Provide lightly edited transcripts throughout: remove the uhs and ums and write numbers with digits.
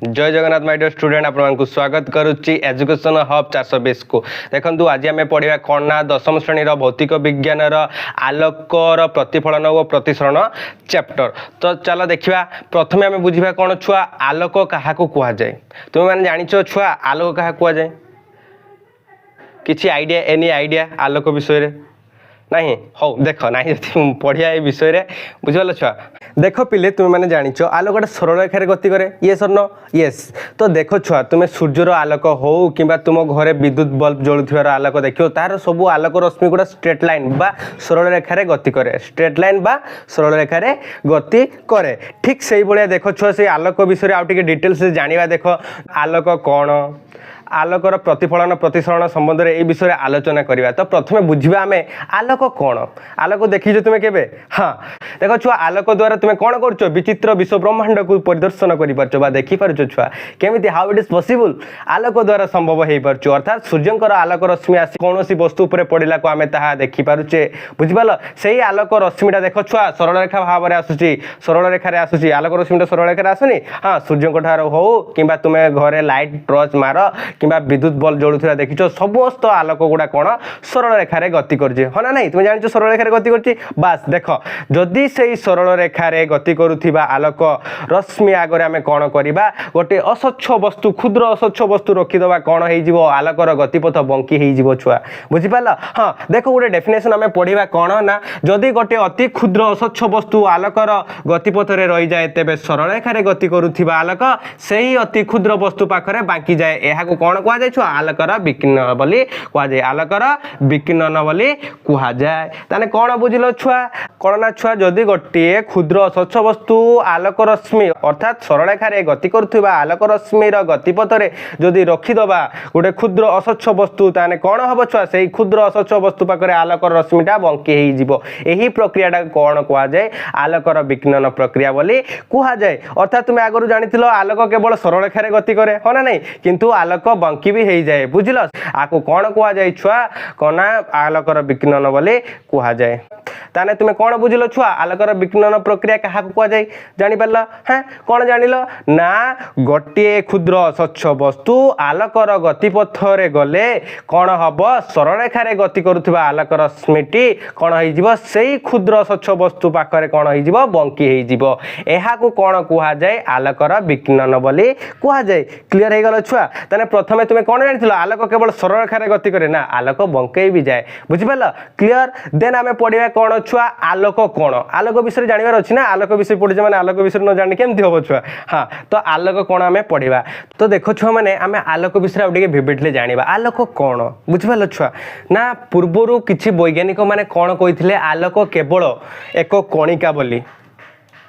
जय Jagannath my dear student आपको स्वागत करुच्ची एजुकेशन हब 420 को देखो आज आम पढ़ा कौन ना दशम श्रेणी भौतिक विज्ञान आलोकर प्रतिफलन और प्रतिसरण चैप्टर। तो चलो देखा प्रथम आम बुझा कौन छुआ आलोक क्या कहुए तुम मैंने जाच छुआ आलोक क्या कहुए किसी आइडिया एनी आइडिया आलोक विषय नहीं हौ देख ना पढ़िया ये विषय बुझल छुआ देख पिले तुम मैंने जाच आलोकटा सरल रेखार गति करे ये सर नो येस। तो देख छुआ तुम सूर्यर आलोक हो कि तुम घरे विद्युत बल्ब जलुवर आलोक देख तार सब आलोक रश्मि गुड़ा स्ट्रेट लाइन बा सरल रेखार गति करे स्ट्रेट लाइन बा सरल रेखार गति करे ठीक से भाया देख छुआ से आलोक विषय आउ डिटेल्स जाना देख आलोक कौन आलोकर प्रतिफलन प्रतिसरण संबंध में ये विषय आलोचना करवा। तो प्रथम बुझा आम आलोक कौन आलोक देखी तुम्हें केबे हाँ देख छुआ आलोक द्वारा तुम कौन कर विचित्र विश्व ब्रह्मांड को परिदर्शन कर देखिपार छुआ केमी हाउ इट इज पॉसिबल आलोक द्वारा संभव हो पार अर्थात सूर्यंकर आलोक रश्मि आसी कौन वस्तु पर पड़ा को आम ता देखिपारे बुझिपाल से आलोक रश्मिटा देख छुआ सरल रेखा भाव में आसूसी सरल रेखार आसूसी आलोक रश्मिटा सरल रेखार आसुनी हाँ सूर्य ठार हो कि तुम्हें घरे लाइट टर्च मार कि विद्युत बल्ब जलुवा देखी समस्त आलोक गुड़ा कौन सरल रेखार गति कर हाँ ना नहीं तुम जान सरल रेखार गति कर बास देख जदि से सरल रेखार गति करुवा आलोक रश्मि आगे आम कौन करवा गोटे अस्वच्छ वस्तु क्षुद्र अस्वच्छ वस्तु रखीदे कौन हो आलोकर गतिपथ बंकी हो छुआ बुझिपाल हाँ देख गोटे डेफिनेशन आम पढ़ा कौन ना जदि गोटे अति क्षुद्र अस्वच्छ वस्तु आलोकर गतिपथ में रही जाए तेज सरल रेखार गति करुवा आलोक से ही अति क्षुद्र वस्तु पाखे बांकी जाए यह कौन कहुए छुआ आलोकर विकिरण बोली कहुए आलोकर विकिरण बोली कहुए ताने कौन बुझिल छुआ कौन ना छुआ जदि गोटे क्षुद्र स्वच्छ वस्तु आलोक रश्मि अर्थात सरल रेखार गति करुवा आलोक रश्मिर गतिपथ में जदि रखीदबा गोटे क्षुद्र अस्वच्छ वस्तु ताने कौन हम छुआ से क्षुद्र अस्वच्छ वस्तु पाखे आलोक रश्मिटा बंकी यही प्रक्रिया कौन कहुए आलोकर विकिरण प्रक्रिया बोली कहुए। अर्थात तुम आगु जानी आलोक केवल सरल रेखार गति करे हाँ ना नहीं किंतु आलोक बंकी भी हो जाए बुझल आपको कौन कहुए छुआ कौन आलोकर विकिरण बोली कहुए। ताने तुम कौन बुझल छुआ आलोकर विकिरण प्रक्रिया क्या कहुए जापर हाँ कौन जान ना गोटे क्षुद्र स्वच्छ वस्तु आलोकर गतिपथ रे गले कौन हम सरल रेखार गति करुवा आलोक रश्मिटी कौन हो क्षुद्र स्वच्छ वस्तु पाखे कौन हो बंकी हो कौन कहुए आलोकर विकिरण बोली कहुए। क्लीयर हो गल छुआ ताने प्रथम तुम कौन जान आलोक केवल सरल रेखार गति करे ना आलोक बंकई भी जाए बुझिपाल क्लीयर। देन आम पढ़ा कौन छुआ आलोक कौन आलोक विषय जानवर अच्छी ना आलोक विषय पढ़े मैंने आलोक विषय न जानी केमती हम छुआ हाँ तो आलोक कौन आम पढ़ा। तो देख छुआ मैंने आम आलोक विषय आगे विविडली जाना आलोक कौन बुझिपाल छुआ ना पूर्वर किसी वैज्ञानिक मैंने कौन कही आलोक केवल एक कणिका बोली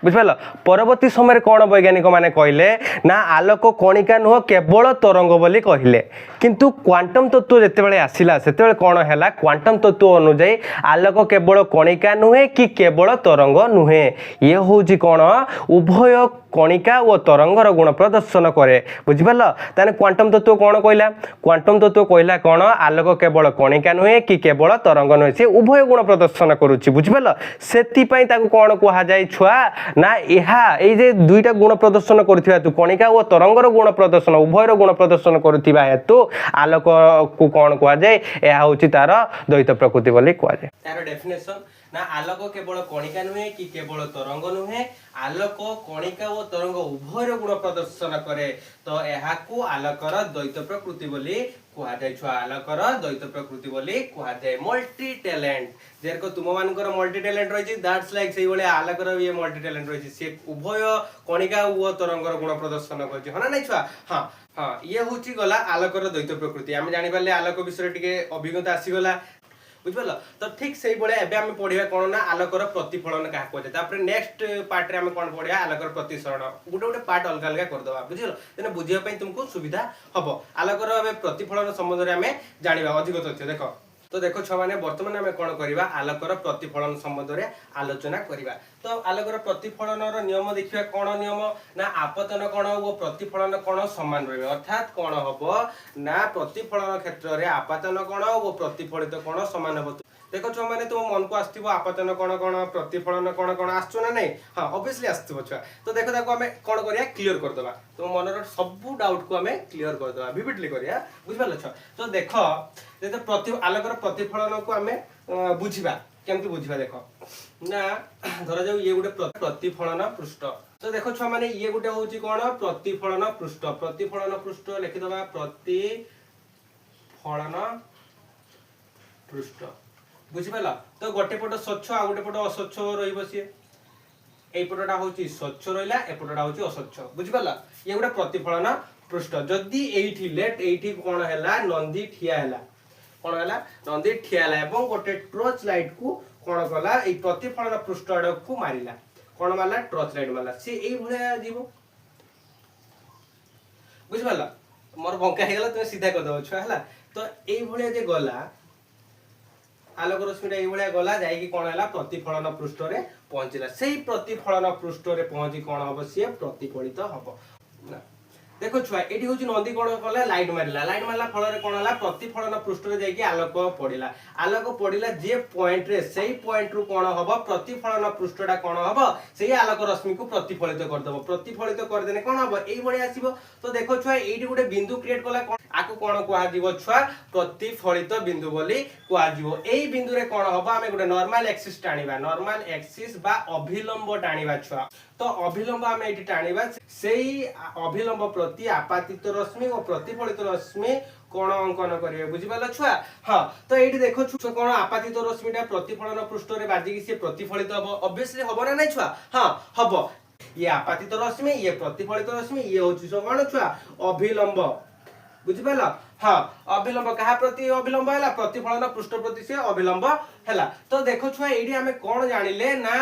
बुझिपाल परवर्ती समय कौन वैज्ञानिक मैंने कहले ना आलोक कणिका नुह केवल तरंग बोली कहले किंतु क्वांटम तत्व जितेबाला आसला से कौन है क्वांटम तत्व अनुजाई आलोक केवल कणिका नुहे कि केवल तरंग नुहे ये हूँ कौन उभय कणिका और तरंगर गुण प्रदर्शन करे बुझिपाल। ताने क्वांटम तत्व कौन कहला क्वांटम तत्व कहला कौन आलोक केवल कणिका नुहे कि केवल तरंग नुहे से उभय गुण प्रदर्शन करुच्ची बुझिपाल से कौन कहुए छुआ ना यह दुईटा गुण प्रदर्शन करुवा हेतु कणिका और तरंगर गुण प्रदर्शन उभयर गुण प्रदर्शन करुवा हेतु आलोक को कौन कहुए यह हूँ तार द्वैत प्रकृति बोली कहुए। तार डेफिनेशन ना आलोक केवल कणिका नुहे कि केवल तरंग नुहे आलोक कणिका और तरंग उभयर गुण प्रदर्शन करे तो यह आलोकर द्वैत प्रकृति बोली कहुए छुआ आलोकर द्वैत प्रकृति बोली कहुए। मल्टी टैलेंट जेरको तुम मानकर मल्टी टैलेंट रही दैट्स लाइक से भाई आलोकर ये मल्टी टैलेंट रही सी उभय कणिका और तरंगर गुण प्रदर्शन कर हाँ ना नहीं छुआ हाँ हाँ ये हूँ गला आलोकर द्वैत प्रकृति आम जापर आलोक विषय टी अभिज्ञता आसीगला बुझिपाल। तो ठीक से भाया आम पढ़ा कौन ना आलोकर प्रतिफलन क्या कहुए नेक्स्ट पार्ट रे आम कौन पढ़ा आलोकर प्रतिसरण गोटे गोटे पार्ट अलग अलग करदे बुझल तेना बुझापी तुमको सुविधा हम आलोकर प्रतिफलन संबंध में आम जाना अधिक तथ्य देख तो देखो छुआ मैंने बर्तमान आम कौन करवा आलोकर प्रतिफलन संबंध में आलोचना करवा। तो आलोकर प्रतिफलन नियम देखा कौन नियम ना आपतन कौन और प्रतिफलन कौन सामान रही अर्थात कौन हम ना प्रतिफलन क्षेत्र में आपतन कौन और प्रतिफलित कौन सामान हम देख छुआ मैंने तुम मन को आसो आपतन कौन कौन प्रतिफलन कौन कौन आसो ना नहीं हाँ ऑब्वियसली आसो छुआ तो देख ताको आम कौन करिया क्लीयर करदे तुम मन सब डाउट को आम क्लीयर करदे विविडली करिया बुझिपार छुआ तो देख आलोकर प्रतिफलन को आम बुझा केमती बुझा देख ना धर जाऊ ये गोटे प्रतिफलन पृष्ठ तो देख छुआ मैंने ये गोटे हूँ कौन प्रतिफलन पृष्ठ लिखिदबा प्रतिफलन पृष्ठ बुझिपाल तो गोटे पट स्वच्छ आ गोटे पट अस्वच्छ रही सी एपटा हूँ स्वच्छ रहा एपटा हूँ अस्वच्छ बुझिपाल ये गोटे प्रतिफलन पृष्ठ जदि एठी लेट एठी कौन है नंदी ठिया है कौन है नंदी ठिया है गोटे टॉर्च लाइट को कौन कला प्रतिफलन पृष्ठ को मारिला कौन मारला टॉर्च लाइट मारला सी एई भलिया जीव बुझिपाल मोर बंका हे गला तुम सीधा कर दो छुआ है तो एई भलिया जे गला आलोक रश्मिटा ये गला जाइए कौन है प्रतिफलन पृष्ठ रे पहुंचला से प्रतिफलन पृष्ठ रे पहुंची कौन हम सी प्रतिफलित हम देखो छुआ ये हूँ नंदी कौन कला लाइट मारला फल कौन है प्रतिफलन पृष्ठ रे जाइए आलोक पड़ा जे पॉइंट रे से पॉइंट रु कौन हम प्रतिफलन पृष्ठटा कौन हम से आलोक रश्मि को प्रतिफलित करदेव प्रतिफलित करदे कौन हम ये आसो तो देखो छुआ ये गोटे बिंदु क्रिएट कला आकु कौन कह छुआ प्रतिफलित बिंदु बोली कह एई बिंदु रे कौन हम आम गोटे नॉर्मल एक्सिस टाणीबा नॉर्मल एक्सिस बा अभिलंब टाणीबा छुआ तो अभिलंब आम ये टाणीबा सेई अभिलंब प्रति आपातित रश्मि और प्रतिफलित रश्मि कौन अंकन करेंगे बुझिपाल छुआ हाँ तो ये देखो छुआ कौन आपातित रश्मिटा प्रतिफलन पृष्ठ रे बाजिकी सी प्रतिफलित हम ऑब्वियसली हम ना नहीं छुआ हाँ हम ये आपातित रश्मि ये प्रतिफलित रश्मि ये हूँ कौन छुआ अभिलंब बुझिपाल हाँ अभिलंब क्या प्रति अभिलंब है प्रतिफलन पृष्ठ प्रति से अभिलंब है तो देखो छुआ ये आम कौन जानिले ना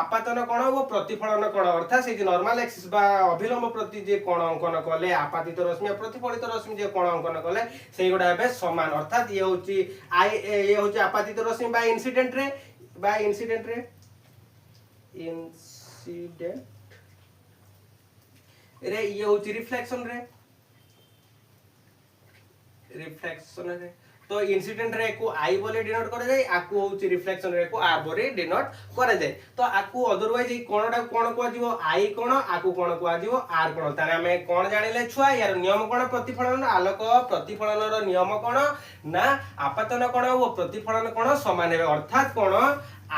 आपातन कौन वो प्रतिफलन कौन अर्थात से नॉर्मल एक्सिस बा अभिलंब प्रति जे कौन अंकन कले आपातित रश्मि प्रतिफलित रश्मि जे कौन अंकन कले से गुड़ा हे समान अर्थात ये हूँ ये हूँ आपातित रश्मि बा इंसिडेंट रे ये हूँ रिफ्लेक्शन रे तो इंसिडेंट रे को आई बोले डिनोट करा जाय आकु होची रिफ्लेक्शन रे को आर बोले डिनोट करा जाय तो आकु अदरवाइज ई कोनटा कोन को आजिवो आई कोन आकु कोन को आजिवो आर कोन तारे हमें कोन जानिले छुआ यार नियम कोन प्रतिफलन आलोक प्रतिफलन रो नियम कोन ना आपातन कोन वो प्रतिफलन कोन समान हेबे अर्थात कोन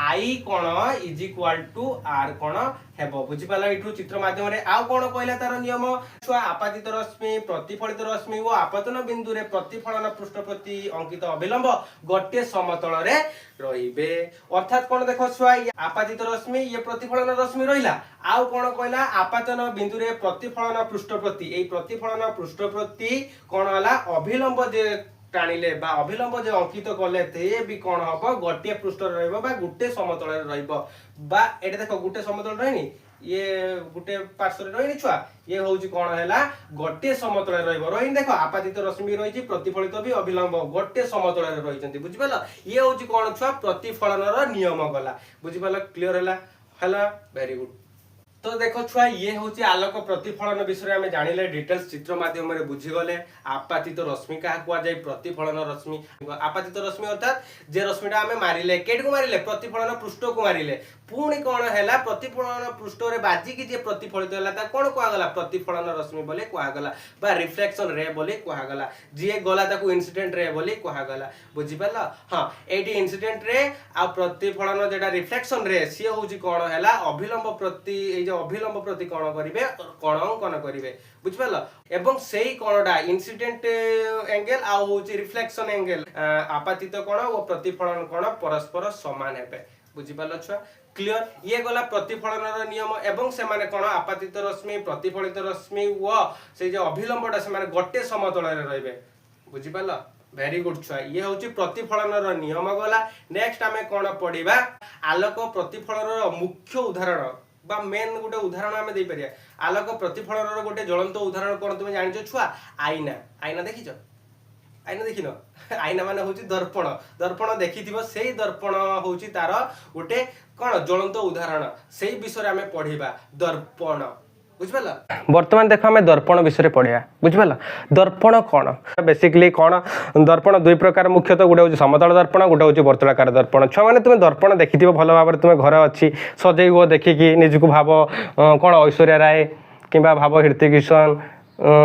आई कोण इज इक्वल टू आर कोण हेबो बुझिपाला एठू चित्र माध्यम रे आउ कोण कहला तार नियम छुआ आपातित रश्मि प्रतिफलित रश्मि वो आपतन बिंदु रे प्रतिफलन पृष्ठ प्रति अंकित अभिलंब गोटे समतल रे रहिबे अर्थात कोण देखो छुआ आपातित रश्मि ये प्रतिफलन रश्मि रहिला आउ कोण कहला आपतन बिंदु रे प्रतिफलन पृष्ठ प्रति एई प्रतिफलन पृष्ठ प्रति कोण हला अभिलंब जे टाणिले बा अभिलंब जे अंकित कले ते भी कोन हबो गोटे पृष्ठ रहइबो बा गुटे समतल रे रहइबो बा एटा देखो गुटे समतल रहनी ये गुटे पार्श्व रे रहनी छुआ ये होउची कोन हैला गोटे समतल रे रहइबो रहनी देखो आपातित रश्मि रहिची प्रतिफलित भी अभिलंब गोटे समतल रे रहिचंती बुझिपालो ये होउची कोन छुआ प्रतिफलन रो नियम गला बुझिपालो क्लियर हैला वेरी गुड तो देखो छुआ ये हूँ आलोक प्रतिफलन विषय में जानिले डिटेल्स चित्र माध्यम रे बुझीगले आपातित रश्मि क्या कहुए प्रतिफलन रश्मि आपातित रश्मि अर्थात जे रश्मिटा आम मारिले केट को मारिले प्रतिफलन पृष्ठ को मारिले पुणी कौन है प्रतिफलन पृष्ठ रे बाजिकी जे प्रतिफलित है कौन कहगला प्रतिफलन रश्मि बोले कहगला बा रिफ्लेक्शन रे बोले कहगला जी गला ताकू इंसिडेंट रे बोले कहगला बुझिपाल हाँ एटी इंसिडेंट रे आ प्रतिफलन जेटा रिफ्लेक्शन रे सी हूँ कौन है अभिलंब प्रति अभिलंब प्रति कौन करेंगे कौन अंकन करेंगे बुझिपाल एवं से ही कौनटा इंसिडेंट एंगल आ होची रिफ्लेक्शन एंगल आपातित कोण और प्रतिफलन कोण परस्पर समान हेबे बुझिपाल छुआ क्लियर ये गला प्रतिफलन नियम एवं से माने कोण आपातित रश्मि प्रतिफलित रश्मि व से जो अभिलंबटा से माने गोटे समतल रे रहबे बुझिपाल वेरी गुड छुआ ये हूँ प्रतिफलन नियम गला नेक्स्ट आमे कोण पढ़िबा आलोक प्रतिफलन मुख्य उदाहरण बा मेन गोटे उदाहरण आमे दे परिया आलोक प्रतिफलन गोटे ज्वलंत उदाहरण कोन तुमे जानिचो छुआ आईना आईना देखिचो आईना देखिन आईना माने होची दर्पण दर्पण देखिथिबो सेही दर्पण होची तार गोटे कोन ज्वलंत उदाहरण सेही विषय आमे पढ़िबा दर्पण बुझिपाला वर्तमान देख आम दर्पण विषय पढ़ा बुझिपाला दर्पण कौन बेसिकली कौन दर्पण दुई प्रकार मुख्यतः गोटे हूँ समतल दर्पण गोटे हूँ वर्तुलाकार दर्पण छुआ मैंने तुम दर्पण देखि भल भाव तुम घर अच्छी सजैव देखिकी निजक भाव कौन ऐश्वर्या राय कि भाव ऋतिक रोशन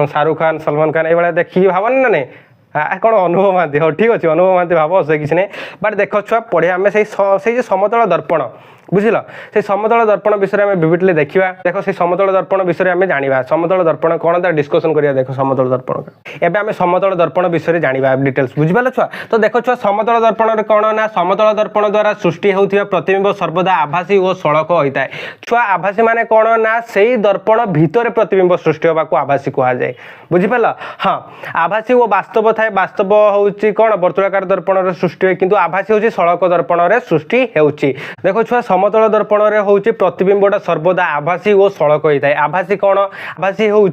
शाहरुख खान सलमान खान ये देखिकी भावनी ना नहीं कौन अनुभव महांती हाँ ठीक अच्छे अनुभव महांती भाव से किसी नहीं बट देख छुआ पढ़िया आम से समतल दर्पण बुझिल से समतल दर्पण विषय में विविडली देखा देख से समतल दर्पण विषय में जाना समतल दर्पण कौन तार डिस्कसन करिया देख समतल दर्पण एवं आम समतल दर्पण विषय जाना डिटेल्स बुझिपाल छुआ तो देख छुआ समतल दर्पण कौन ना समतल दर्पण द्वारा सृष्टि होता प्रतिबिंब सर्वदा आभासी और सड़क होता है छुआ आभासी माने कौन ना से दर्पण भितर प्रतिबिंब सृष्टि होगा आभासी कहुए बुझिपाल हाँ आभासी और बास्तव थाए बास्तव हूँ कौन वर्तुलाकार दर्पण सृष्टि हुए किंतु आभासी हूँ सड़क दर्पण सृष्टि होची देख छुआ समतल दर्पण हूँ प्रतिबिंबटा सर्वदा आभासी और सड़क होता है आभासी कौन आभासी हूँ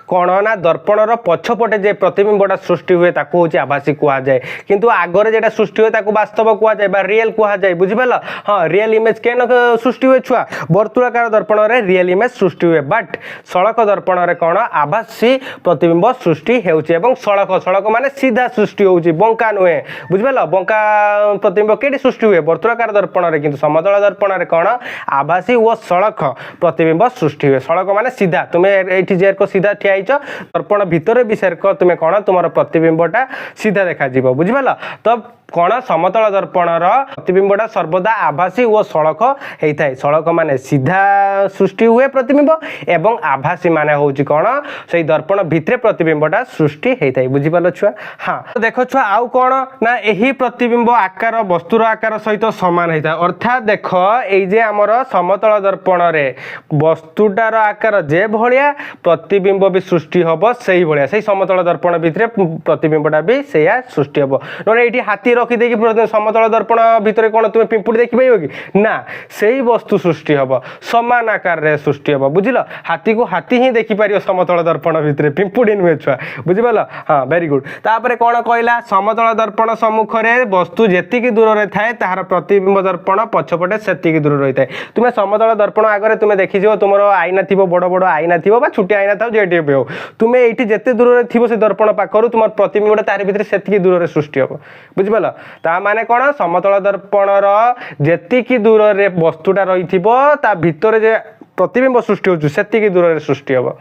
कौन ना दर्पणर पछपटे जे प्रतिबिंबटा सृष्टि हुए हूँ आभासी कहुए किंतु आगे जेटा सृष्टि हुए बास्तव कहुए रियल कहुए बुझिपाल हाँ रियल इमेज के सृष्टि हुए छुआ वर्तुलाकार दर्पण रियल इमेज सृष्टि हुए बट सड़क दर्पण कौन आभासी प्रतिबिंब सृष्टि होती सड़क सड़क माने सीधा सृष्टि होची बंका नुहे बुझिपाल बंका प्रतिबिंब केटी सृष्टि हुए वर्तुलाकार दर्पण किंतु समतल दर्पण कौन आभासी और सड़क प्रतिबिंब सृष्टि हुए सड़क माने सीधा तुम्हें ये जेरक सीधा ठिया दर्पण भितर भी सेरक तुम्हें कौन तुम प्रतिबिंबटा सीधा देखा बुझिपाल तो कौन समतल दर्पणर प्रतिबिंबटा सर्वदा आभासी और सड़क होता है सड़क माने सीधा सृष्टि हुए प्रतिबिंब एवं आभासी माने हूँ कौन से दर्पण भितर प्रतिबिंबटा सृष्टि होता है बुझिपाल छुआ हाँ तो देख छुआ आउ कौन ना यही प्रतिबिंब आकार वस्तुर आकार सहित सामान होता है अर्थात देख ये आमर समतल दर्पण वस्तुटार आकार जे भाया प्रतिबिंब भी सृष्टि हम से भाया से समतल दर्पण भितर प्रतिबिंबटा भी से सृष्टि हम ना ये हाथी रखीदे समतल दर्पण भितर कौन तुम पिंपुड़ी देखिपार कि ना से वस्तु सृष्टि हम समान आकार रे सृष्टि हम बुझल हाथी को हाथी ही देखिपार समतल दर्पण भितर पिंपुड़ी नुहे छुआ बुझिपाल हाँ वेरी गुड तापर कौन कहला समतल दर्पण सम्मुख में वस्तु जी दूर में थाए तार प्रतिबिंब दर्पण पछपटे से दूर रही है तुम्हें समतल दर्पण आगे तुम्हें देखी तुम आईना थी बड़ बड़ आईना थी छुट्टी आईना था जे हो तुम्हें ये जिते दूर में थी से दर्पण पाखर तुम प्रतिबिंबटा तार भितर से दूर में सृष्टि हम बुझिपाल ता माने कौन समतल दर्पणर जेतिकी दूर रे वस्तुटा रही ता भितर जे प्रतिबिंब सृष्टि होती दूर में सृष्टि हम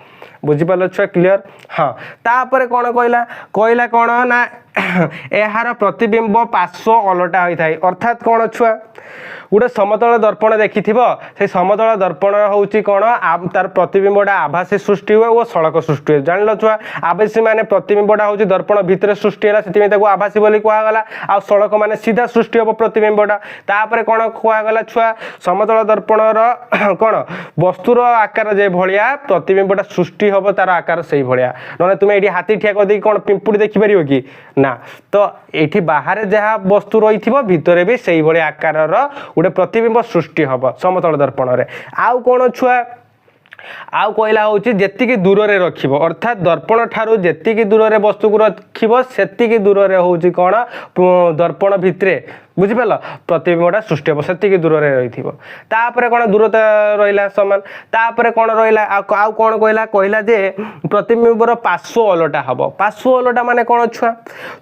बुझिपाल छुआ क्लीयर हाँ तापर कौन कहला कहला कौन ना यार प्रतिबिंब पार्श्व अलटा होता है अर्थात कौन छुआ गोटे समतल दर्पण देखि से समतल दर्पण हूँ कौन तार प्रतिबिंबटा आभासी सृष्टि हुए और सड़क सृष्टि हुए जान छुआ आभासी माने प्रतिबिंबटा हूँ दर्पण भितर सृष्टि है से आभासी बोली कहगला आ सड़क माने सीधा सृष्टि हम प्रतिबिंबटा तापर कौन कहगला छुआ समतल दर्पणर कौन वस्तुर आकार जे भाया प्रतिबिंबटा सृष्टि हम तार आकार से भाया ना तुम्हें ये हाथी ठिया कर कौन पिंपुड़ी देखिपार कि ना तो ये बाहर जहाँ वस्तु रही भितर भी से आकार गोटे प्रतिबिंब सृष्टि हम समतल दर्पण रे आउ कौन छुआ आउ कहला हूँ जी दूर में रख अर्थात दर्पण ठारू जी दूर में वस्तु को रख से दूर में हूँ कौन दर्पण भितर बुझिपाल प्रतिबिंबटा सृष्टि हम से दूर में रही कौन दूरता रहा सामान तापर कौन रहा आउ कौन कहला कहला जे प्रतिबिंबर पार्श्व अलटा हम पार्श्व अलटा माने कौन छुआ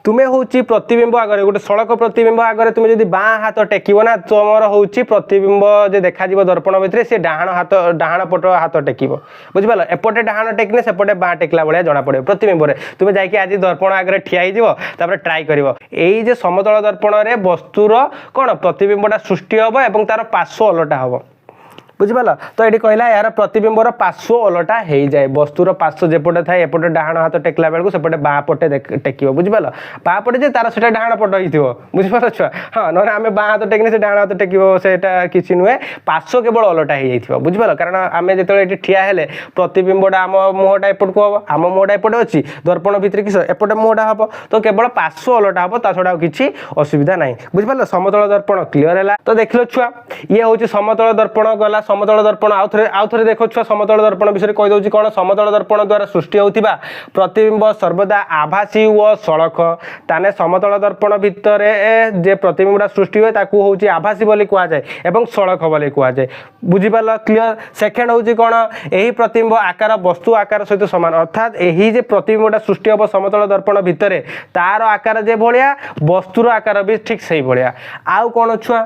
तुम्हें हूँ प्रतिबिंब आगे गोटे सड़क प्रतिबिंब आगे तुम्हें जब बाँ हाथ टेकिब ना तुम हूँ प्रतिबिंब जो देखा दर्पण भितर सी डाहाण हाथ डाहाण पट हाथ टेकिब बुझिपाल एपटे डाहाण टेकिने सेपटे बाँ टेकला भाया जना पड़े प्रतिबिंब तुम्हें जाकि आज दर्पण आगे ठिया हो ट्राए कर ये समतल दर्पण में वस्तु कौन प्रतिबिंबटा सृष्टि हम और तार पार्श्व अलटा हम बुझिपाल तो ये कहला यार प्रतिबिंबर पार्श्व अलटा हो जाए वस्तुर पार्श्व जेपटे थाए एपटे डाहाण हाथ टेकला बेलू सेपटे बाँ पटे टेकिब बुझिपाल बाँ पटे जे तार से डाहाण पट हो बुझिपाल छुआ हाँ ना आम बाँ हाथ टेकिने से डाहाण हाथ टेकिब सेटा किसी नुहे पार्श्व केवल अलटा हो जाए बुझिपाल कारण आम जो ये ठिया हेले प्रतिबिंबटा आम मुहटा एपट को हम आम मुहटा एपटे अच्छी दर्पण भितर किस एपटे मुहटा हम तो केवल पार्श्व अलटा हम ता छड़ा किसी असुविधा ना बुझिपाल समतल दर्पण क्लीयर है तो देख लो छुआ ये हूँ समतल दर्पण गला समतल दर्पण आउ थे देख छुआ समतल दर्पण विषय कही दउछि कोन समतल दर्पण द्वारा सृष्टि होतिबा प्रतिबिंब सर्वदा आभासी व सड़क ताने समतल दर्पण भितर जे प्रतिबिंबटा सृष्टि हुए ताकू होउछि आभासी बोली कुआ जाय एवं सड़क बोली कुआ जाय बुझी पाला क्लियर सेकेंड होउछि कोन एही प्रतिबिंब आकार वस्तु आकार सहित समान अर्थात एही जे प्रतिबिंबटा सृष्टि होबो समतल दर्पण भितर तार आकार जे भलिया वस्तुर आकार भी ठीक सही भलिया आउ कोन छुआ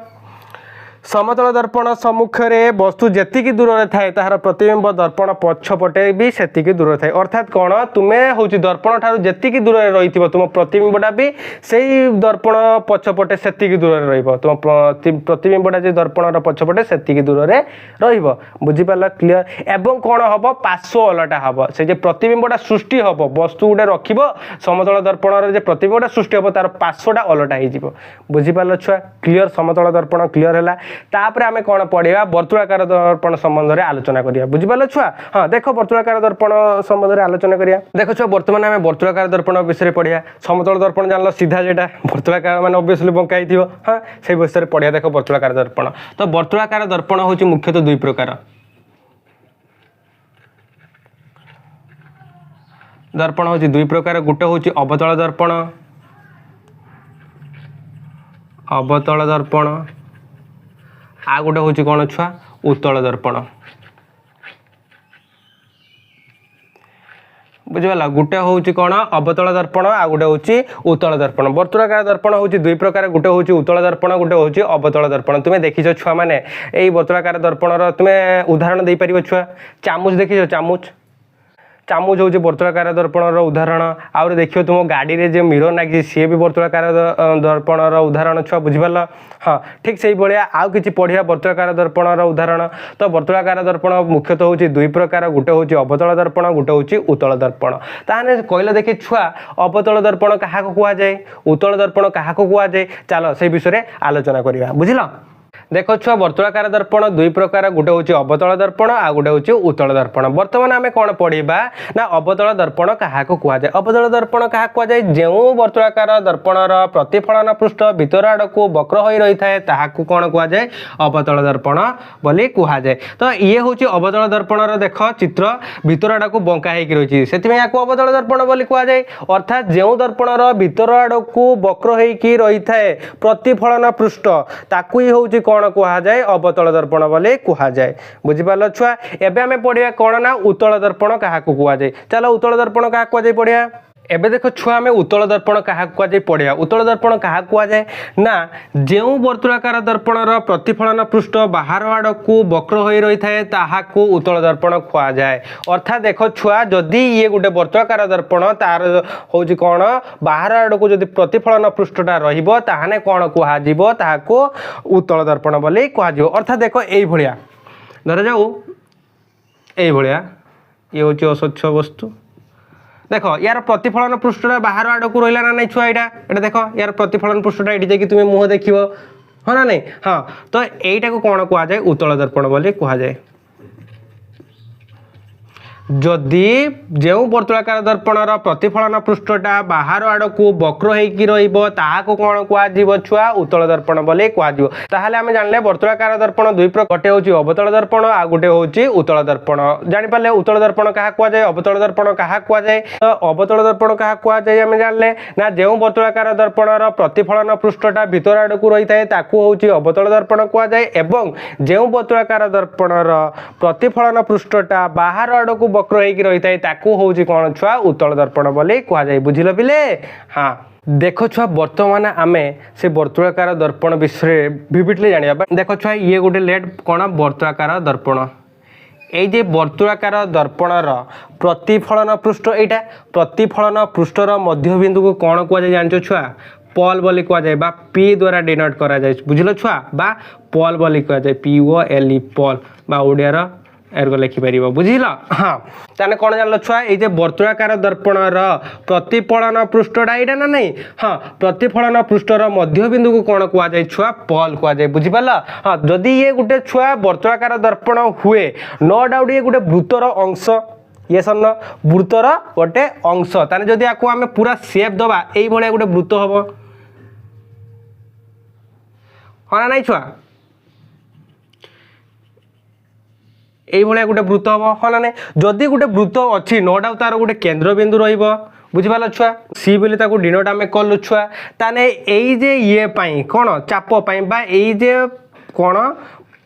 समतल दर्पण सम्मुख में वस्तु जी दूर थाए तार प्रतिबिंब दर्पण पछपटे भी सेतिकी दूर थाए अर्थात कौन तुम्हें हूँ दर्पण ठार जी दूर रही तुम प्रतिबिंबटा भी से दर्पण पछपटे से दूर रुम प्रतिबिंबटा जो दर्पण पछपटे से दूर रुझिपार क्लीयर एवं कौन हम पार्श्व अलटा हम से प्रतिबिंबटा सृष्टि हम वस्तु गोटे रख समतल दर्पण प्रतिबिंबटा सृष्टि हम तार पार्श्वटा अलटा हो बुझीपार छुआ क्लीयर समतल दर्पण क्लीयर है तापर आमे कौन पढ़ा वर्तुलाकार दर्पण संबंध में आलोचना करिया बुझिपाल छुआ हाँ देख वर्तुलाकार दर्पण संबंध में आलोचना करिया देख छुआ वर्तमान आमे वर्तुलाकार दर्पण विषय पढ़िया समतल दर्पण जानल सीधा जेटा वर्तुलाकार माने ऑब्वियसली बंकाई थिबो हाँ से विषय पढ़िया देख वर्तुलाकार दर्पण तो वर्तुलाकार दर्पण होची मुख्यतः दुई प्रकार दर्पण होची दुई प्रकार गुटे होची अवतल दर्पण आ गोटे हूँ कौन छुआ उत्तल दर्पण बुझीगला गोटे हूँ कौन अवतल दर्पण आ गोटे हूँ उत्तल दर्पण वर्तुलाकार दर्पण हूँ दुई प्रकार गोटे हूँ उत्तल दर्पण गोटे हूँ अवतल दर्पण तुम्हें देखिछ छुआ मैंने यही वर्तुलाकार दर्पण तुम्हें उदाहरण दे पार छुआ चामुच देखिछ चामुच हूँ वर्तुलाकार दर्पण उदाहरण आउे देखियो तुम गाड़ी रे जो मिरर नागी सी भी वर्तुलाकार दर्पण उदाहरण छुआ बुझिपाल हाँ ठीक से भाया आउ कि पढ़िया वर्तुलाकार दर्पण उदाहरण तो वर्तुलाकार दर्पण मुख्यतः हूँ दुई प्रकार गोटे हूँ अवतल दर्पण गोटे हूँ उत्तल दर्पण ताहले कहले देखि छुआ अवतल दर्पण क्या कहुए उत्तल दर्पण क्या कहुए चलो से विषय आलोचना करवा बुझल देख छुआ वर्तुलाकार दर्पण दुई प्रकार गोटे हूँ अवतल दर्पण आ गोटे हूँ उत्तल दर्पण बर्तमान आम कौन पढ़ा ना अवतल दर्पण क्या कहुए अवतल दर्पण क्या कहुए जो वर्तुलाकार दर्पणर प्रतिफलन पृष्ठ भीतर आड़ को वक्र हो रही है ताकू कौन कहुए अवतल दर्पण बोली कहुए तो ये हूँ अवतल दर्पणर देख चित्र भीतर आड़ को बंका हो रही से अवतल दर्पण बोली कहुए अर्थात जो दर्पणर भीतर आड़ को वक्र हो रही है प्रतिफलन पृष्ठ ताकू ही हूँ कौन कहुए अवतल दर्पण बोली कहुए बुझिपाल छुआ एबे आमे पढ़िया कौन ना उत्तल दर्पण क्या कहुए चलो उत्तल दर्पण क्या कहुए पढ़िया एबे देखो छुआ में उत्तल दर्पण क्या कहुए पढ़िया उत्तल दर्पण क्या कहुए ना जो वर्तुलाकार दर्पणर प्रतिफलन पृष्ठ बाहर आड़ को वक्र हो रही है ताहाकू उत्तल दर्पण कहुए अर्थात देखो छुआ जदि ये गोटे वर्तुलाकार दर्पण तार हूँ कौन बाहर आड़ को जब प्रतिफलन पृष्ठटा रहा कौन कहुए उत्तल दर्पण बोली कहुए अर्थात देखो ये धर जाऊ ये हूँ अस्वच्छ वस्तु देख यार प्रतिफलन पृष्ठटा बाहर आड़ को रहा ना नहीं छुआ यहाँ देख यार प्रतिफलन पृष्ठटा ये जाकि तुम्हें मुँह देख हाँ ना नहीं हाँ तो यहीटा को कौन कहुए उत्तल दर्पण बोली कहुए जदि जो वर्तुलाकार दर्पणर प्रतिफलन पृष्ठटा बाहर आड़ को वक्र हो कौन कह छुआ उत्तल दर्पण बोली कहुए आम जाने वर्तुलाकार दर्पण दुई प्रकार गोटे हूँ अवतल दर्पण आ गोटे हूँ उत्तल दर्पण जापारे उत्तल दर्पण क्या कहुए अवतल दर्पण क्या कहुए तो अवतल दर्पण क्या कहुए आम जाने ना जो वर्तुलाकार दर्पणर प्रतिफलन पृष्ठटा भीतर आड़ को रही है हूँ अवतल दर्पण कहुए एवं जो वर्तुलाकार दर्पणर प्रतिफलन पृष्ठटा बाहर आड़ को वक्र हो रही है हूँ कौन छुआ उत्तल दर्पण बोली कहुए बुझिल पिले हाँ देख छुआ वर्तमान आमे से वर्तुलाकार दर्पण विषय विविडली जानिया देख छुआ ये गोटे लेट कौन वर्तुलाकार दर्पण ये वर्तुलाकार दर्पणर प्रतिफलन पृष्ठ यहाँ प्रतिफलन पृष्ठर मध्यबिंदु को कौन कहुए जान छुआ पॉल बोली कहुए पी द्वारा डिनोट करा जाए बुझिल छुआ बा पॉल बोली कहुए POL पॉल बा ओडियार एरको लिखिपर बुझिल हाँ ताने कौन जान छुआ ये वर्तुलाकार दर्पणर प्रतिफलन पृष्ठटा यहाँ ना नहीं हाँ प्रतिफलन पृष्ठर मध्यबिंदु को कौन कहुए छुआ पॉल कहुए बुझिपाल हाँ जदि ये गोटे छुआ वर्तुलाकार दर्पण हुए नो डाउट ये गोटे वृत्तर अंश ये सन वृत्तर गोटे अंश ताने जदि आपको आम पूरा सेप दबा यही गोटे वृत्त हम हाँ ना नहीं छुआ এইভাবে গোটে বৃত্ত হব হল না যদি গোটে বৃত্ত অছি নো ডাউট তার গোটে কেন্দ্রবিন্দু রহব বুঝিপার ছুয়া সি বলে তাকে ডিনোট আমি কলু ছুয়া তাহলে এই যে ইয়ে পাই কোণ চাপ পাই বা এই যে কোণ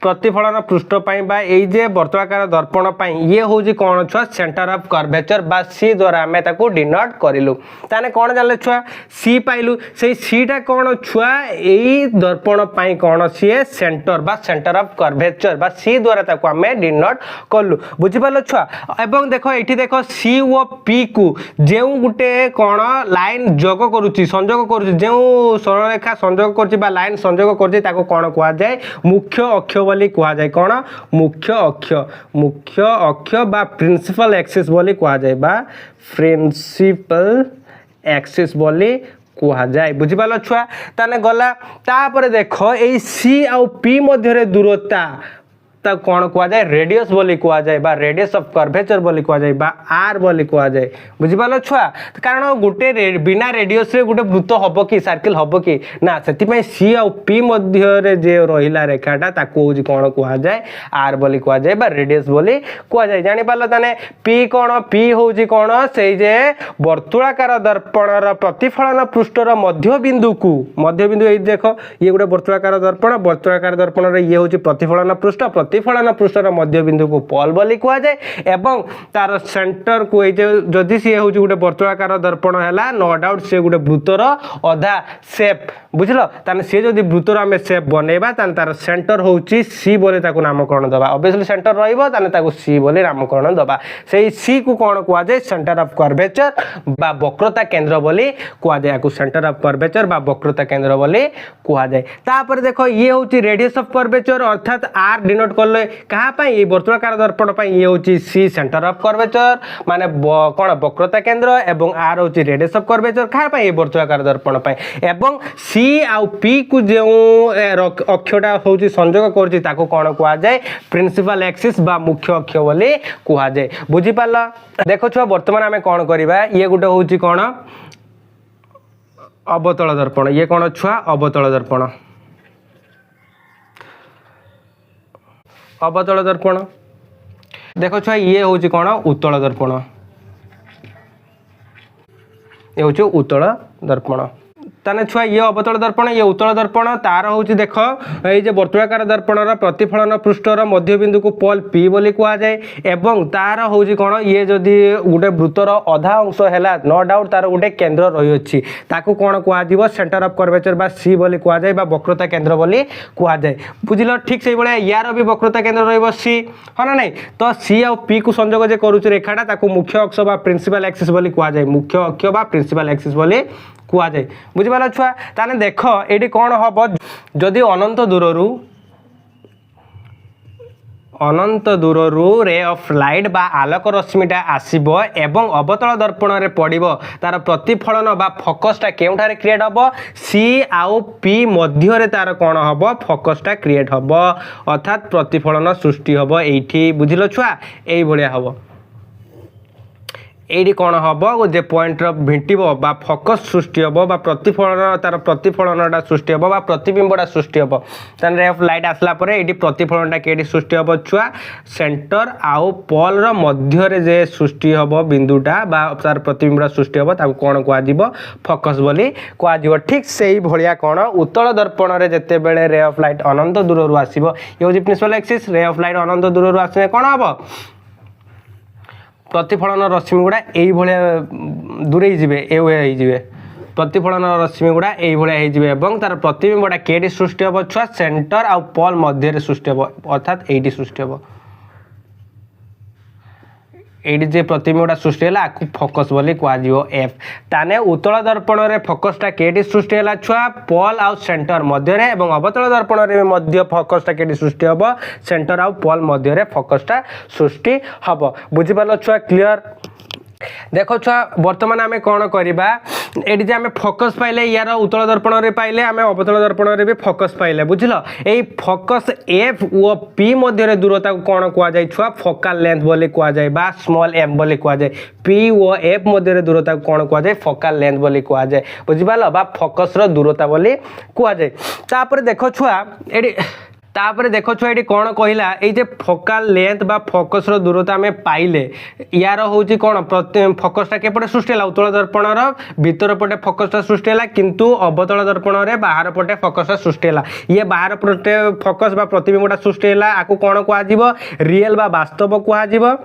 प्रतिफलन पृष्ठ बा ये वर्तुलाकार दर्पण ये हूँ कौन छुआ सेंटर ऑफ कर्वेचर बा सी द्वारा आम डिनोट करूँ ताने कौन जान छुआ सी पाइलु से सीटा कौन छुआ यही दर्पण कौन सी सेंटर बा सेंटर ऑफ कर्वेचर बा सी द्वारा आम डिनोट कलु बुझिपार छुआ एवं देख ये देख सी ओ पी को जो गोटे कौन लाइन जोग करुच्ची संजोग करुच्ची जो सरलरेखा संजोग कर लाइन संजोग कर कौन कहुए मुख्य अक्ष बोली कहुए कौन मुख्य अक्ष बा प्रिंसिपल एक्सिस बोली कहुए बा प्रिंसिपल एक्सिस बोली कहुए बुझिपार छुआ ताने गला तापर देख ये सी आउ पी मध्य दूरता तब कौन कहुए रेडियस बोली कहुए बा रेडियस ऑफ कर्वेचर बोली कहुए बा आर बोली कहुए बुझिपार छुआ कारण गोटे बिना रेडियस रे गोटे वृत्त हम कि सर्किल हम कि ना से सी आउ पी मध्य जे रहा रेखाटा ताकू हूँ कौन कहुए आर बोली कहुए बा रेडियस बोली कहुए जापार ताने पी कौन पी हूँ कौन से जे वर्तुलाकार दर्पणर प्रतिफलन पृष्ठर मध्यबिंदु को मध्यबिंदु ये देख ये गोटे वर्तुलाकार दर्पण ये हूँ प्रतिफलन पृष्ठ प्रतिफलन पृष्ठर मध्यबिंदु को पॉल बोली कहुए एवं तार सेंटर को जदि सी हूँ गोटे वर्तुलाकार दर्पण है नो डाउट सी गोटे वृत्तर अधा सेप बुझल ताने सी जदि वृत्तर आम सेप बनइबा तार सेंटर हूँ सी बोली नामकरण दबा ऑब्वियसली सेंटर रही सी बोली नामकरण दबा से सी को कौन कहुए सेंटर ऑफ कर्वेचर बा वक्रता केंद्र बोली कहुए सेंटर ऑफ कर्वेचर बा वक्रता केंद्र बोली कहुए तापर देख ये हूँ रेडियस ऑफ कर्वेचर अर्थात आर डिनोट कले क्या ये वर्तुलाकार दर्पण ये हूँ सी सेंटर ऑफ कर्वेचर माने कौन वक्रता केंद्र एवं आर हूँ रेडियस ऑफ कर्वेचर क्या ये वर्तुलाकार दर्पण एवं सी आउ पी को जो अक्षटा हूँ संजोग कर कौन कहुए प्रिंसिपल एक्सिस बा मुख्य अक्ष बोली कहुए बुझीपार देख छुआ बर्तमान आम कौन करवा ये गोटे हूँ कौन अवतल दर्पण ये कौन छुआ अवतल दर्पण अवतल दर्पण देख छुआ ये हूँ कौन उत्तल दर्पण ये हूँ उत्तल दर्पण ताने छुआ ये अवतल दर्पण ये उत्तल दर्पण तार हूँ देख ये वर्तुलाकार दर्पणर प्रतिफलन पृष्ठर मध्यबिंदु को पॉल पी बोली कहुए एवं तार हूँ कौन ये जदि गोटे वृत्तर अधा अंश है नो डाउट तार गोटे केंद्र रही कौन कह सेंटर ऑफ कर्वेचर बा सी बोली कहुए वक्रता केंद्र बोली कहुए बुझल ठीक से भाया यार भी वक्रता केंद्र री हाँ ना नहीं तो सी आउ पी को संजोग जे करुच्ची रेखाटा मुख्य अक्ष बा प्रिंसिपल एक्सिस बोली कहुए मुख्य अक्ष बा प्रिंसिपल एक्सिस बोली कहुए बुझिपार छुआ ताने देख ये कौन हम जदि अनंत दूर रे ऑफ लाइट बा आलोक रश्मिटा आसीबो एवं अवतल दर्पण रे पड़िबो तार प्रतिफलन बा फोकसटा केउठारे क्रिएट हबो सी आउ पी मध्य रे तार कौन हबो फोकसटा क्रिएट हबो अर्थात प्रतिफलन सृष्टि हबो एठी बुझिलो छुआ एई भलिया हबो ये कौन हम जे पॉइंट भिंटो बा फोकस सृष्टि हम बा प्रतिफलन तार प्रतिफलनटा सृष्टि हम बा प्रतिबिंबटा सृष्टि हम तान रे ऑफ लाइट आसला परे एटी प्रतिफलनटा केटी सृष्टि हम छुआ सेंटर आउ पॉल मध्य रे जे सृष्टि हम बिंदुटा बा तार प्रतिबिंबटा सृष्टि हम ताको कौन कह फोकस बोली कह ठीक से ही भलिया कौन उत्तल दर्पण रे जेते बेले रे ऑफ लाइट अनंत दूर रु आसीबो ये होची principal axis ray of light अनंत दूर रु आसे कौन हम प्रतिफलन रश्मि गुड़ा ये दूरे जी प्रतिफलन रश्मि गुड़ा ये तार प्रतिबिंबटा केटी सृष्टि हम छुआ सेंटर आउ पॉल मध्य सृष्टि हम अर्थात ये सृष्टि हम ये जे प्रतिबिंबटा सृष्टि है आपको फोकस बोली कह एफ ताने उत्तल दर्पण रे फोकसटा केटी सृष्टि है छुआ पॉल आउ सेंटर मध्य रे एवं अवतल दर्पण रे मध्य फोकसटा केटी सृष्टि हम सेंटर आउ पॉल मध्य रे फोकसटा सृष्टि हम बुझिपार छुआ क्लियर देख छुआ बर्तमान आम कौन करवा ये आम फोकस पाइले यार उत्तल दर्पण रे पाइले आम अवतल दर्पण रे भी फोकस पाइले बुझल यही फोकस एफ ओ पी मध्य दूरता को कौन कहुए छुआ फोकाल लेंथ बोली कहुए बा स्मॉल एम बोली कहुए पी ओ एफ मध्य दूरता को कौन कहुए फोकाल लेंथ बोली कहुए बुझिपाल बा फोकस दूरता बोली कहुए तापर देख छुआ ये तापर देख छुआ ये कौन कहला ये फोकाल लेंथ बा फोकस दूरता आम पाइले यार हूँ कौन फोकसटा केपटे सृष्टि है उत्तल दर्पणर भीतर पटे फोकसटा सृष्टि है किंतु अवतल दर्पण में बाहर पटे फोकसटा सृष्टि है ये बाहर पटे फोकस बा प्रतिबिंबटा सृष्टि है आपको कौन कह रियल बा वास्तव कह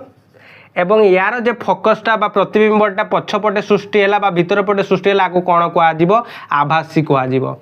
एवं यार जे फोकसटा बा प्रतिबिंबटा पछपटे सृष्टि है भीतर पटे सृष्टि है आपको कौन कह आभासी कह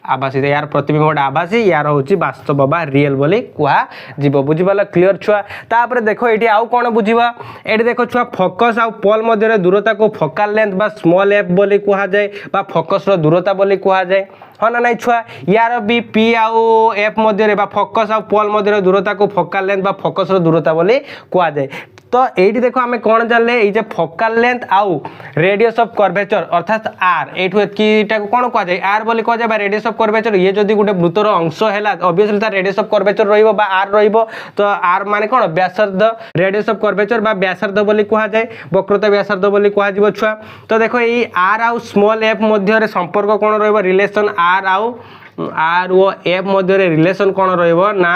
आभासी यार प्रतिबिंबटा आभासी यार हूँ वास्तव बा रियल बोली कह बुझीपाल क्लीयर छुआ तापर देख ये आउ कौन बुझा ये देख छुआ फोकस आउ पोल मध्य दूरता को फोकाल लेंथ बा स्मॉल एफ बोली कह जाए बा फोकस दूरता बोली कह जाए हाँ ना नहीं छुआ यार भी पी आउ एफ मध्य फोकस आउ पोल मध्य दूरता को फोकाल लेंथ बा फोकस दूरता बोली कह जाए तो ये देख आम कौन जानले ये फोकाल लेंथ आउ रेडियस ऑफ कर्वेचर अर्थात आर एटा कौन कह जाए आर बोली कह जाए रेडियस ऑफ कर्वेचर ये जदि गोटे वृत्तर अंश है ऑब्वियसली तार रेडियस ऑफ कर्वेचर रहिबो बा आर रहिबो तो आर माने कौन व्यासार्ध रेडियस ऑफ कर्वेचर बा व्यासार्ध बोली कह जाए वक्रता व्यासार्ध बोली कह जिवो छुआ तो देखो ये आर आउ स्मॉल एफ मध्य संपर्क कौन रहिबो रिलेशन आर आउ आर वो एफ मध्य रिलेशन कौन रहिबो ना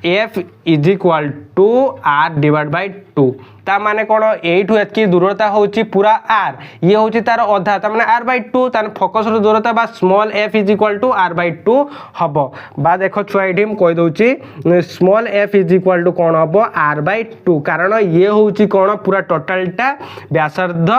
F is equal to R divide by 2 ता माने कौन एठू एतकी दूरता होची पूरा आर ये होची तार अधा ता माने आर बाय 2 तान फोकस रो दूरता बा small F is equal to R by 2 हबो बा देखो छुआ एठी हम कहि दोची small F is equal to कौन हबो आर बाय 2 कारण ये होची कौन पूरा टोटलटा व्यासार्ध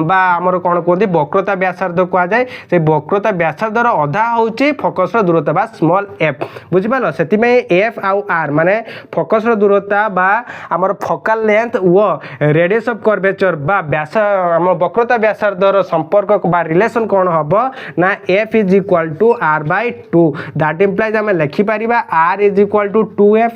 बा हमर कौन कहते वक्रता व्यासार्ध कह जाए से वक्रता व्यासार्ध रो अधा होची फोकस रो दूरता बा स्मॉल एफ बुझि पालो सेति में एफ आउ आर माने फोकस रो दूरता बा हमर फोकल लेंथ वो रेडियस ऑफ कर्वेचर बा व्यास हम वक्रता व्यासार्धर संपर्क बा रिलेशन कौन हम ना F is equal to R by 2 that implies आम लिखिपर R is equal to 2f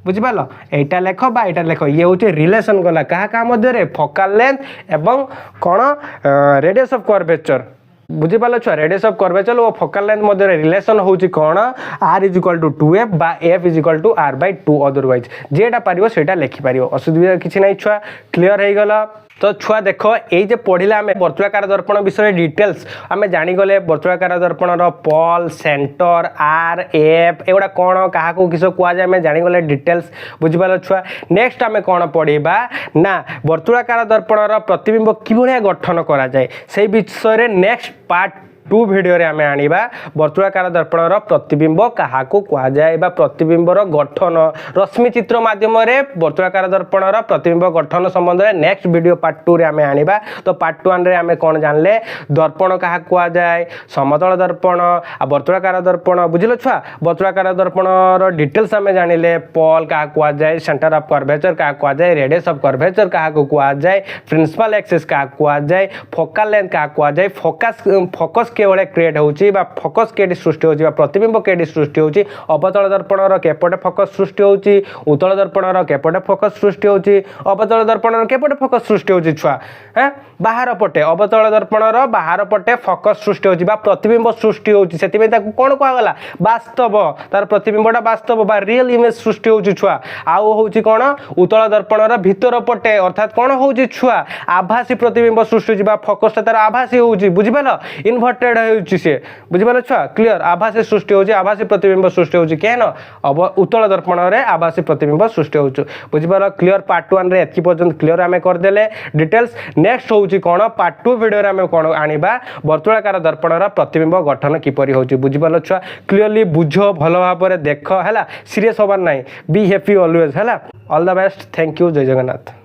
बुझिपाल एटा लेख बा एटा लेख ये हूँ रिलेशन गला क्या मध्य फोकाल लेंथ एवं कौन रेडियस ऑफ कर्वेचर बुझिपाल छुआ रेडियस ऑफ कर्वेचर और फोकाल लेंथ मध्य रिलेशन होची कौन are is equal to 2f बा F is equal to R by 2 otherwise जेटा पारिबो सेटा लिखि पारिबो असुविधा किछि नै छुआ क्लियर हे गला तो छुआ देख ये पढ़ला आम वर्तुलाकार दर्पण विषय डिटेल्स आम जानीगले वर्तुलाकार दर्पण पॉल सेंटर आर एफ एगुड़ा कौन क्या किस कहुए आम जानीगले डिटेल्स बुझिपाल छुआ नेक्स्ट आम कौन पढ़ा ना वर्तुलाकार दर्पण प्रतिबिंब कि गठन कराए से विषय नेक्स्ट पार्ट 2 भिडियो रे आमे आनिबा वर्तुलाकार दर्पणर प्रतिबिंब क्या कहुए प्रतिबिंबर गठन रश्मि चित्र माध्यम वर्तुलाकार दर्पणर प्रतिबिंब गठन संबंध में नेक्स्ट वीडियो पार्ट 2 रे आमे आनिबा तो पार्ट 1 रे आमे कौन जानले दर्पण क्या कहुए समतल दर्पण आ वर्तुलाकार दर्पण बुझिल छुआ वर्तुलाकार दर्पणर डिटेल्स आमे जानिले पॉल क्या कहुए सेंटर ऑफ कर्वेचर क्या कहुए रेडियस ऑफ कर्वेचर क्या कहुए प्रिंसिपल एक्सिस क्या कहुए फोकाल लेंथ क्या कहुए फोकस केवल क्रिएट होची फोकस केडी सृष्टि होची प्रतिबिंब केडी सृष्टि होची अवतल दर्पणर केपटे फोकस सृष्टि होची उत्तल दर्पणर केपटे फोकस सृष्टि होची अवतल दर्पणर केपटे फोकस सृष्टि होची छुआ बाहर पटे अवतल दर्पणर बाहर पटे फोकस सृष्टि होची प्रतिबिंब सृष्टि होची सेति ताकू कोन कहगला वास्तव तार प्रतिबिंबटा वास्तव बा रियल इमेज सृष्टि होची छुआ आउ होची कोन उत्तल दर्पणर भीतर पटे अर्थात कोन होची छुआ आभासी प्रतिबिंब सृष्टि होची फोकस तार आभासी होची बुझिपाल इन्वर्टेड से बुझिपाल छुआ क्लियर आभासी सृष्टि होची आभासी प्रतिबिंब सृष्टि होची केन अब उत्तल दर्पण रे आभासी प्रतिबिंब सृष्टि होची बुझिपाल क्लियर पार्ट 1 रे एतकी पर्यंत क्लियर आमे कर देले डिटेल्स नेक्स्ट होची कोन पार्ट 2 वीडियो रे आमे कोन आनिबा वर्तुलाकार दर्पण रा प्रतिबिंब गठन किपरि होची बुझिपाल छुआ क्लियरली बुझो भलो भाबरे देख हैला सीरियस होबार नाही बी हैप्पी ऑलवेज हैला all the best thank you जय जगन्नाथ।